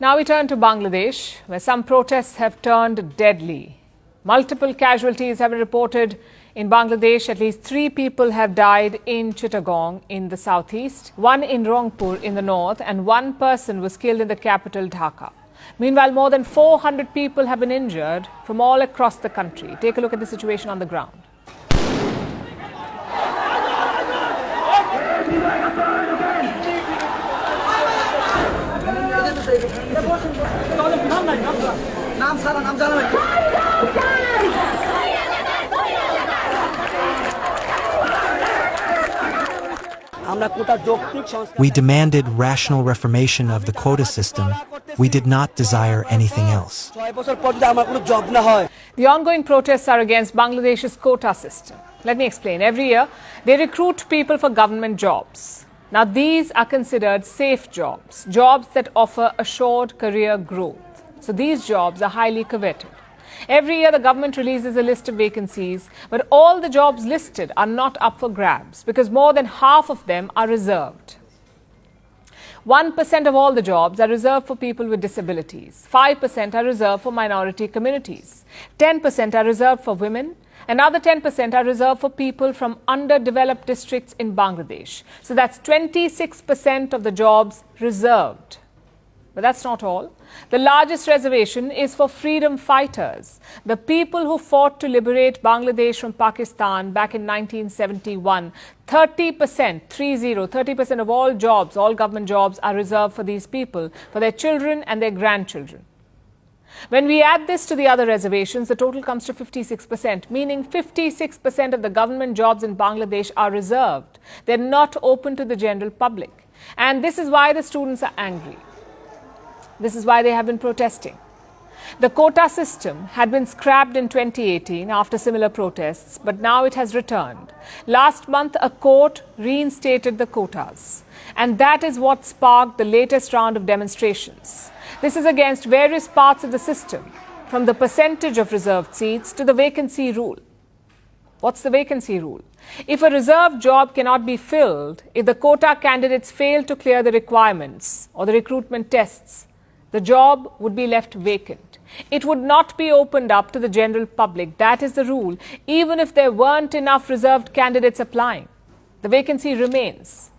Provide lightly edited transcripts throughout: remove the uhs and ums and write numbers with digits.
Now we turn to Bangladesh, where some protests have turned deadly. Multiple casualties have been reported in Bangladesh. At least 3 people have died in Chittagong in the southeast, 1 in Rangpur in the north, and 1 person was killed in the capital, Dhaka. Meanwhile, more than 400 people have been injured from all across the country. Take a look at the situation on the ground. We demanded rational reformation of the quota system. We did not desire anything else. The ongoing protests are against Bangladesh's quota system. Let me explain. Every year, they recruit people for government jobs. Now, these are considered safe jobs, jobs that offer assured career growth. So these jobs are highly coveted. Every year, the government releases a list of vacancies, but all the jobs listed are not up for grabs because more than half of them are reserved. 1% of all the jobs are reserved for people with disabilities. 5% are reserved for minority communities. 10% are reserved for women. Another 10% are reserved for people from underdeveloped districts in Bangladesh. So that's 26% of the jobs reserved. But that's not all. The largest reservation is for freedom fighters, the people who fought to liberate Bangladesh from Pakistan back in 1971. 30% of all jobs, all government jobs, are reserved for these people, for their children and their grandchildren. When we add this to the other reservations, the total comes to 56%, meaning 56% of the government jobs in Bangladesh are reserved. They're not open to the general public. And this is why the students are angry. This is why they have been protesting. The quota system had been scrapped in 2018 after similar protests, but now it has returned. Last month, a court reinstated the quotas, and that is what sparked the latest round of demonstrations. This is against various parts of the system, from the percentage of reserved seats to the vacancy rule. What's the vacancy rule? If a reserved job cannot be filled, if the quota candidates fail to clear the requirements or the recruitment tests, the job would be left vacant. It would not be opened up to the general public. That is the rule, even if there weren't enough reserved candidates applying. The vacancy remains,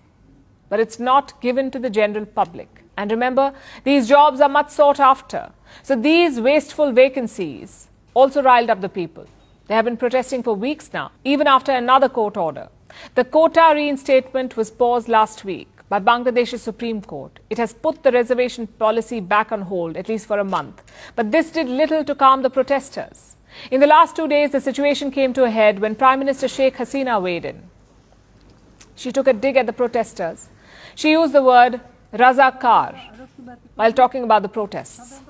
but it's not given to the general public. And remember, these jobs are much sought after. So these wasteful vacancies also riled up the people. They have been protesting for weeks now, even after another court order. The quota reinstatement was paused last week by Bangladesh's Supreme Court. It has put the reservation policy back on hold, at least for a month. But this did little to calm the protesters. In the last 2 days, the situation came to a head when Prime Minister Sheikh Hasina weighed in. She took a dig at the protesters. She used the word Razakar while talking about the protests.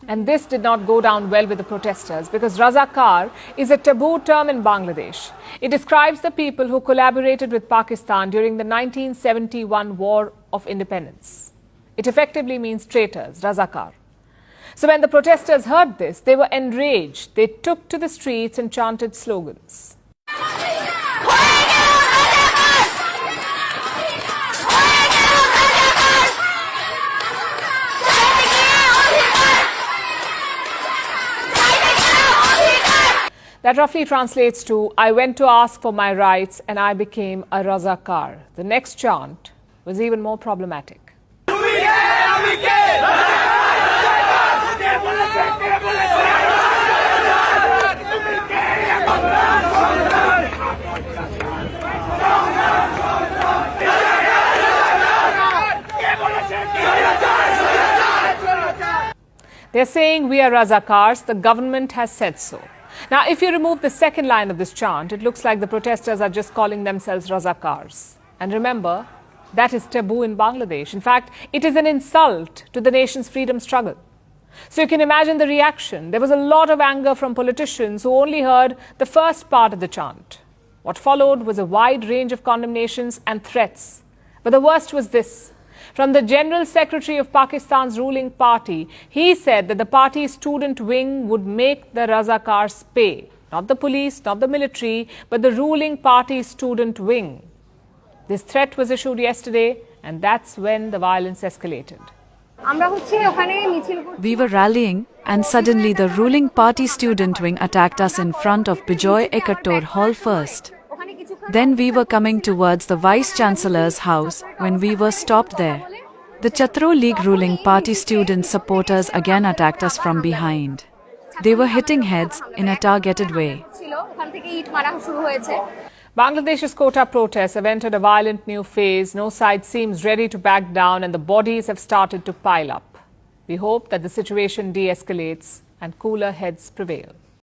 And this did not go down well with the protesters because Razakar is a taboo term in Bangladesh. It describes the people who collaborated with Pakistan during the 1971 War of Independence. It effectively means traitors, Razakar. So when the protesters heard this, they were enraged. They took to the streets and chanted slogans. That roughly translates to, I went to ask for my rights and I became a Razakar. The next chant was even more problematic. They're saying we are Razakars, the government has said so. Now, if you remove the second line of this chant, it looks like the protesters are just calling themselves Razakars. And remember, that is taboo in Bangladesh. In fact, it is an insult to the nation's freedom struggle. So you can imagine the reaction. There was a lot of anger from politicians who only heard the first part of the chant. What followed was a wide range of condemnations and threats. But the worst was this. From the General Secretary of Pakistan's ruling party, he said that the party's student wing would make the Razakars pay. Not the police, not the military, but the ruling party's student wing. This threat was issued yesterday, and that's when the violence escalated. আমরা হচ্ছে ওখানে মিছিল করছি। We were rallying, and suddenly the ruling party student wing attacked us in front of Bijoy Ekattor Hall first. ওখানে কিছুক্ষণ Then we were coming towards the Vice Chancellor's house when we were stopped there. The Chhatro League ruling party student supporters again attacked us from behind. They were hitting heads in a targeted way. ছিল, ওখান থেকে ইট মারা শুরু হয়েছে। Bangladesh's Kota protests have entered a violent new phase. No side seems ready to back down and the bodies have started to pile up. We hope that the situation de-escalates and cooler heads prevail.